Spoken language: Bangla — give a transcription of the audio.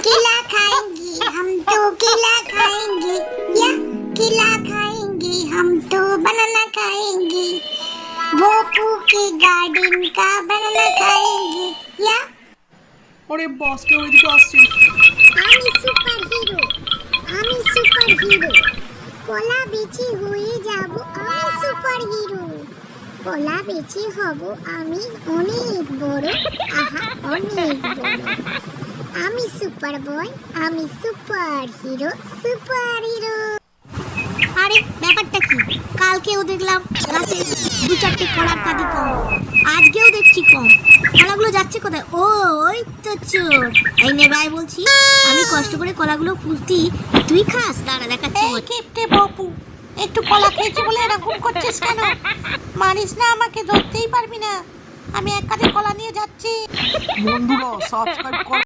केला खाएंगे हम तो केला खाएंगे या केला खाएंगे हम तो बनाना खाएंगे भोपू के गार्डन का बनाना खाएंगे या ওরে বস কেউ এদিকে আসছে। আমি সুপার হিরো কলা বেচে হয়ে যাব আমি সুপার হিরো কলা বেচে হব আমি অনেক বড় আহা অনেক বড় আমি সুপার বয় আমি সুপার হিরো আরে ব্যাপারটা কি কালকেও দেখলাম গাছে দু চারটে কলার কাঁদি কম আজকেও দেখছি কম কলাগুলো যাচ্ছে কোথায় ও ওই তো চোর এই নে ভাই বলছি আমি কষ্ট করে কলাগুলো পুঁতি তুই খাস দাঁড়া দেখাচ্ছি কিপটে বাপু একটু কলা খেয়েছি বলে এরকম করছিস কেন? মারিস না আমাকে, ধরতেই পারবি না। আমি এক কাঁধে কলা নিয়ে যাচ্ছি। বন্ধুরা সাবস্ক্রাইব কর।